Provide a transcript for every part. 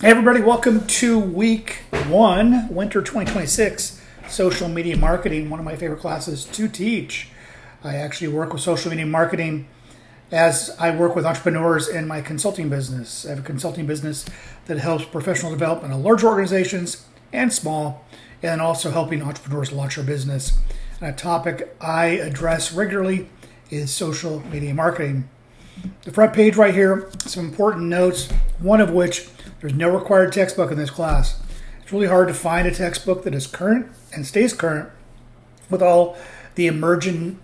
Hey everybody, welcome to week one, winter 2026, social media marketing, one of my favorite classes to teach. I actually work with social media marketing as I work with entrepreneurs in my consulting business. I have a consulting business that helps professional development of large organizations and small, and also helping entrepreneurs launch their business. And a topic I address regularly is social media marketing. The front page right here, some important notes, one of which there's no required textbook in this class. It's really hard to find a textbook that is current and stays current with all the emerging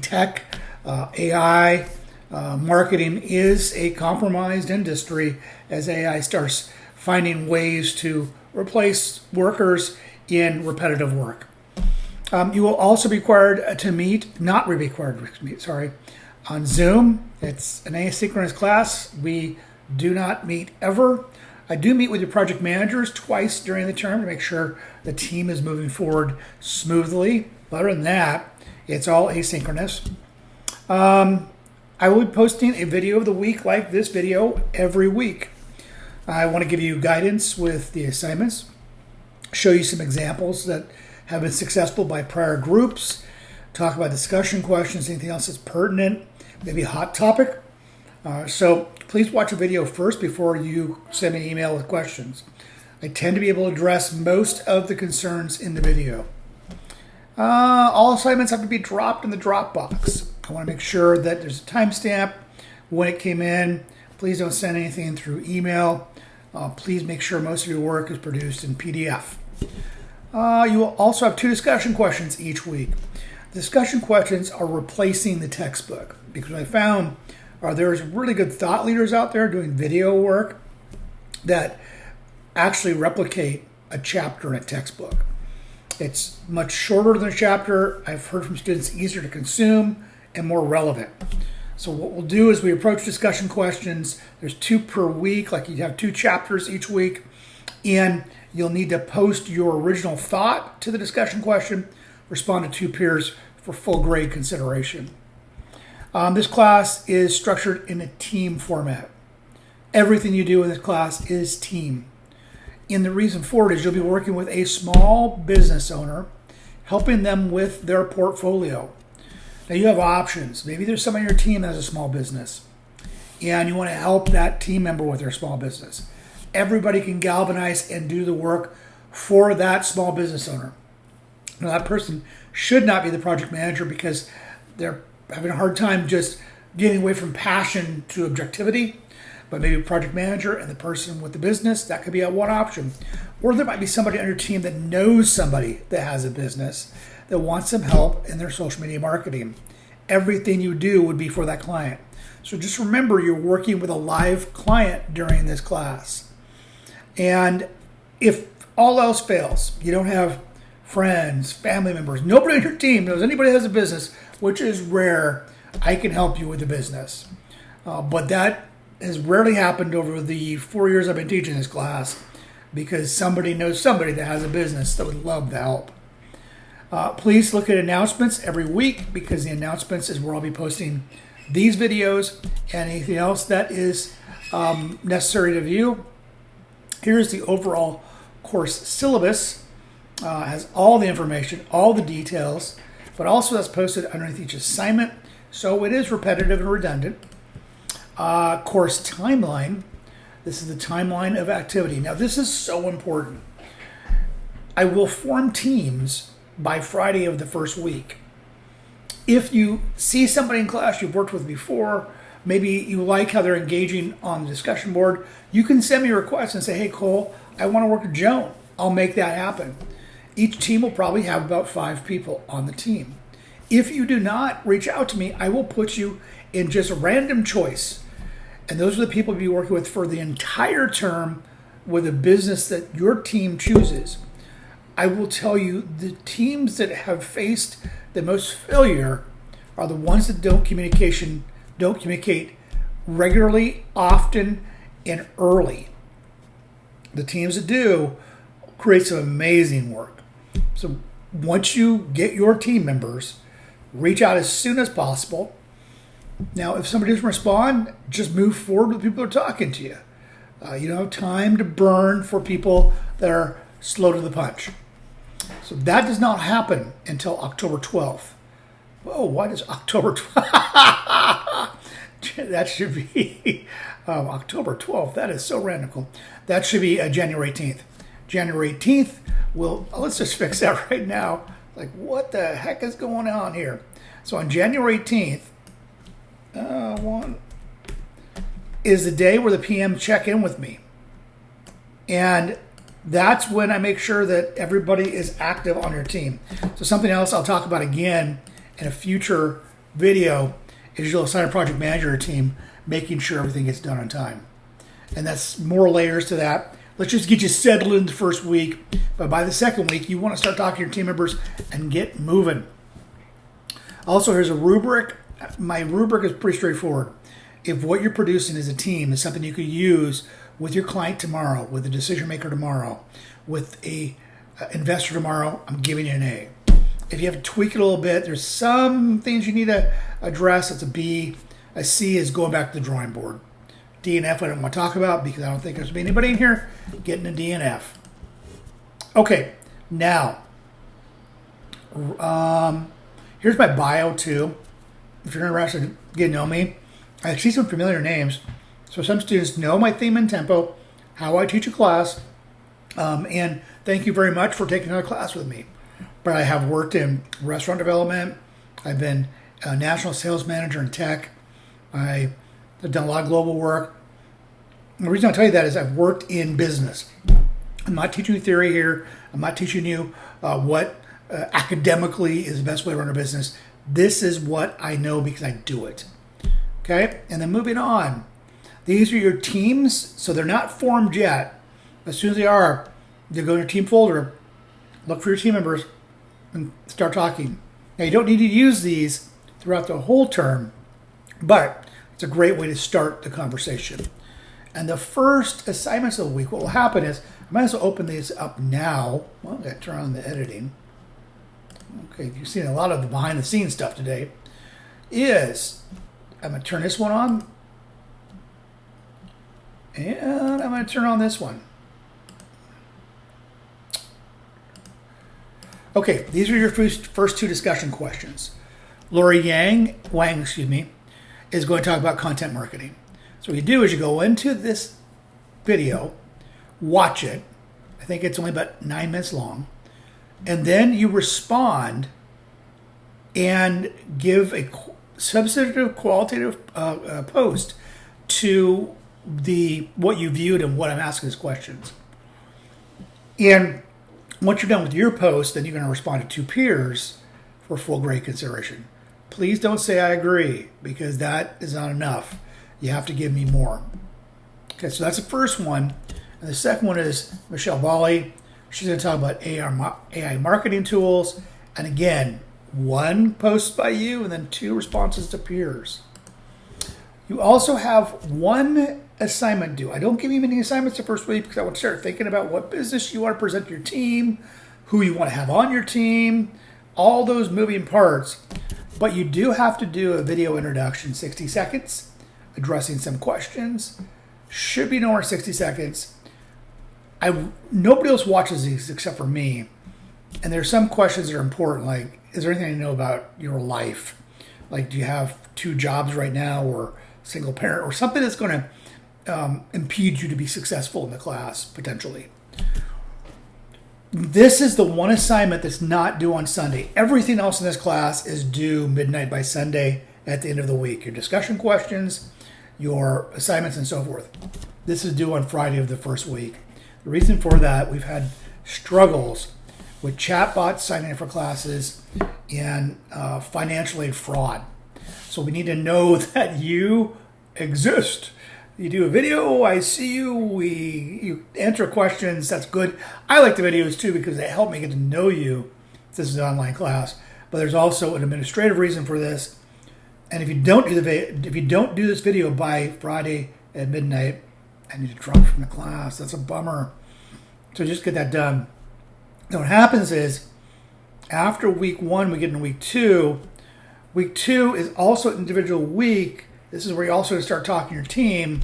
tech. AI marketing is a compromised industry as AI starts finding ways to replace workers in repetitive work. You will also be required to meet, not required to meet, sorry, on Zoom. It's an asynchronous class. We do not meet ever. I do meet with your project managers twice during the term to make sure the team is moving forward smoothly. But other than that, it's all asynchronous. I will be posting a video of the week like this video every week. I want to give you guidance with the assignments, show you some examples that have been successful by prior groups, talk about discussion questions, anything else that's pertinent, maybe a hot topic. So please watch a video first before you send me an email with questions. I tend to be able to address most of the concerns in the video. All assignments have to be dropped in the Dropbox. I want to make sure that there's a timestamp when it came in. Please don't send anything through email. Please make sure most of your work is produced in PDF. You will also have 2 discussion questions each week. Discussion questions are replacing the textbook because I found there's really good thought leaders out there doing video work that actually replicate a chapter in a textbook. It's much shorter than a chapter. I've heard from students easier to consume and more relevant. So what we'll do is we approach discussion questions. There's 2 per week, like you have 2 chapters each week, and you'll need to post your original thought to the discussion question, respond to 2 peers for full grade consideration. This class is structured in a team format. Everything you do in this class is team. And the reason for it is you'll be working with a small business owner, helping them with their portfolio. Now you have options. Maybe there's someone on your team that has a small business, and you want to help that team member with their small business. Everybody can galvanize and do the work for that small business owner. Now that person should not be the project manager because they're having a hard time just getting away from passion to objectivity, but maybe a project manager and the person with the business, that could be one option. Or there might be somebody on your team that knows somebody that has a business that wants some help in their social media marketing. Everything you do would be for that client. So just remember you're working with a live client during this class. And if all else fails, you don't have friends, family members, nobody on your team knows anybody has a business, which is rare, I can help you with the business. But that has rarely happened over the 4 years I've been teaching this class because somebody knows somebody that has a business that would love the help. Please look at announcements every week because the announcements is where I'll be posting these videos and anything else that is necessary to view. Here's the overall course syllabus. Has all the information, all the details, but also that's posted underneath each assignment. So it is repetitive and redundant. Course timeline. This is the timeline of activity. Now this is so important. I will form teams by Friday of the first week. If you see somebody in class you've worked with before, maybe you like how they're engaging on the discussion board, you can send me a request and say, hey Cole, I want to work with Joan. I'll make that happen. Each team will probably have about 5 people on the team. If you do not reach out to me, I will put you in just a random choice. And those are the people you'll be working with for the entire term with a business that your team chooses. I will tell you the teams that have faced the most failure are the ones that don't communicate regularly, often, and early. The teams that do create some amazing work. So once you get your team members, reach out as soon as possible. Now, if somebody doesn't respond, just move forward with people who are talking to you. You don't have time to burn for people that are slow to the punch. So that does not happen until October 12th. Whoa, why does October 12th? That should be October 12th. That is so radical. That should be January 18th. January 18th, let's just fix that right now. Like, what the heck is going on here? So on January 18th, is the day where the PM check in with me. And that's when I make sure that everybody is active on your team. So something else I'll talk about again in a future video is you'll assign a project manager team, making sure everything gets done on time. And that's more layers to that. Let's just get you settled in the first week. But by the second week, you want to start talking to your team members and get moving. Also, here's a rubric. My rubric is pretty straightforward. If what you're producing as a team is something you could use with your client tomorrow, with a decision maker tomorrow, with a investor tomorrow, I'm giving you an A. If you have to tweak it a little bit, there's some things you need to address. It's a B. A C is going back to the drawing board. D and F I don't want to talk about because I don't think there's going to be anybody in here getting a D and F. Okay, now, here's my bio too. If you're interested in getting to know me, I see some familiar names. So some students know my theme and tempo, how I teach a class, and thank you very much for taking a class with me. But I have worked in restaurant development. I've been a national sales manager in tech. I've done a lot of global work. And the reason I tell you that is I've worked in business. I'm not teaching you theory here. I'm not teaching you what academically is the best way to run a business. This is what I know because I do it. Okay? And then moving on. These are your teams, so they're not formed yet. As soon as they are, you go to your team folder, look for your team members, and start talking. Now, you don't need to use these throughout the whole term, but it's a great way to start the conversation. And the first assignments of the week, what will happen is, I might as well open these up now. Well, I'm going to turn on the editing. Okay, you've seen a lot of the behind-the-scenes stuff today. I'm going to turn this one on. And I'm going to turn on this one. Okay, these are your first two discussion questions. Lori Wang, is going to talk about content marketing. So what you do is you go into this video, watch it. I think it's only about 9 minutes long. And then you respond and give a substantive qualitative post to what you viewed and what I'm asking as questions. And once you're done with your post, then you're going to respond to 2 peers for full grade consideration. Please don't say I agree, because that is not enough. You have to give me more. Okay, so that's the first one. And the second one is Michelle Bali. She's going to talk about AI marketing tools. And again, 1 post by you and then 2 responses to peers. You also have 1 assignment due. I don't give you many assignments the first week because I want to start thinking about what business you want to present to your team, who you want to have on your team, all those moving parts. But you do have to do a video introduction, 60 seconds, addressing some questions. Should be no more 60 seconds. Nobody else watches these except for me. And there's some questions that are important, like, is there anything I know about your life? Like, do you have 2 jobs right now, or single parent, or something that's going to impede you to be successful in the class, potentially. This is the 1 assignment that's not due on Sunday. Everything else in this class is due midnight by Sunday at the end of the week. Your discussion questions, your assignments, and so forth. This is due on Friday of the first week. The reason for that, we've had struggles with chatbots signing in for classes and financial aid fraud. So we need to know that you exist. You do a video, I see you, you answer questions, that's good. I like the videos too because they help me get to know you. This is an online class. But there's also an administrative reason for this. And if you don't do this video by Friday at midnight, I need to drop from the class. That's a bummer. So just get that done. Then what happens is, after week 1, we get into week 2. Week 2 is also an individual week. This is where you also start talking to your team.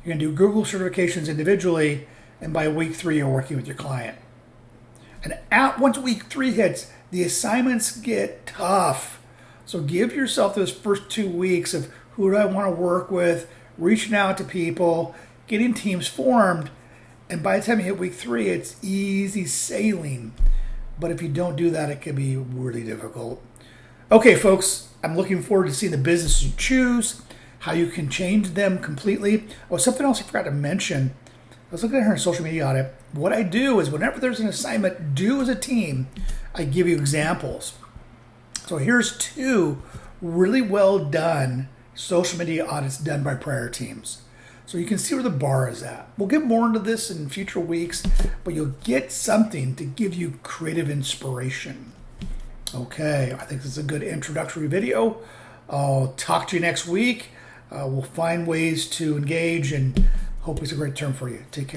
You're going to do Google certifications individually, and by week 3, you're working with your client. And once week 3 hits, the assignments get tough. So give yourself those first 2 weeks of who do I want to work with, reaching out to people, getting teams formed. And by the time you hit week 3, it's easy sailing. But if you don't do that, it can be really difficult. Okay, folks, I'm looking forward to seeing the business you choose, how you can change them completely. Oh, something else I forgot to mention. I was looking at her in social media audit. What I do is whenever there's an assignment due as a team, I give you examples. So here's 2 really well done social media audits done by prior teams. So you can see where the bar is at. We'll get more into this in future weeks, but you'll get something to give you creative inspiration. Okay, I think this is a good introductory video. I'll talk to you next week. We'll find ways to engage, and hope it's a great term for you. Take care.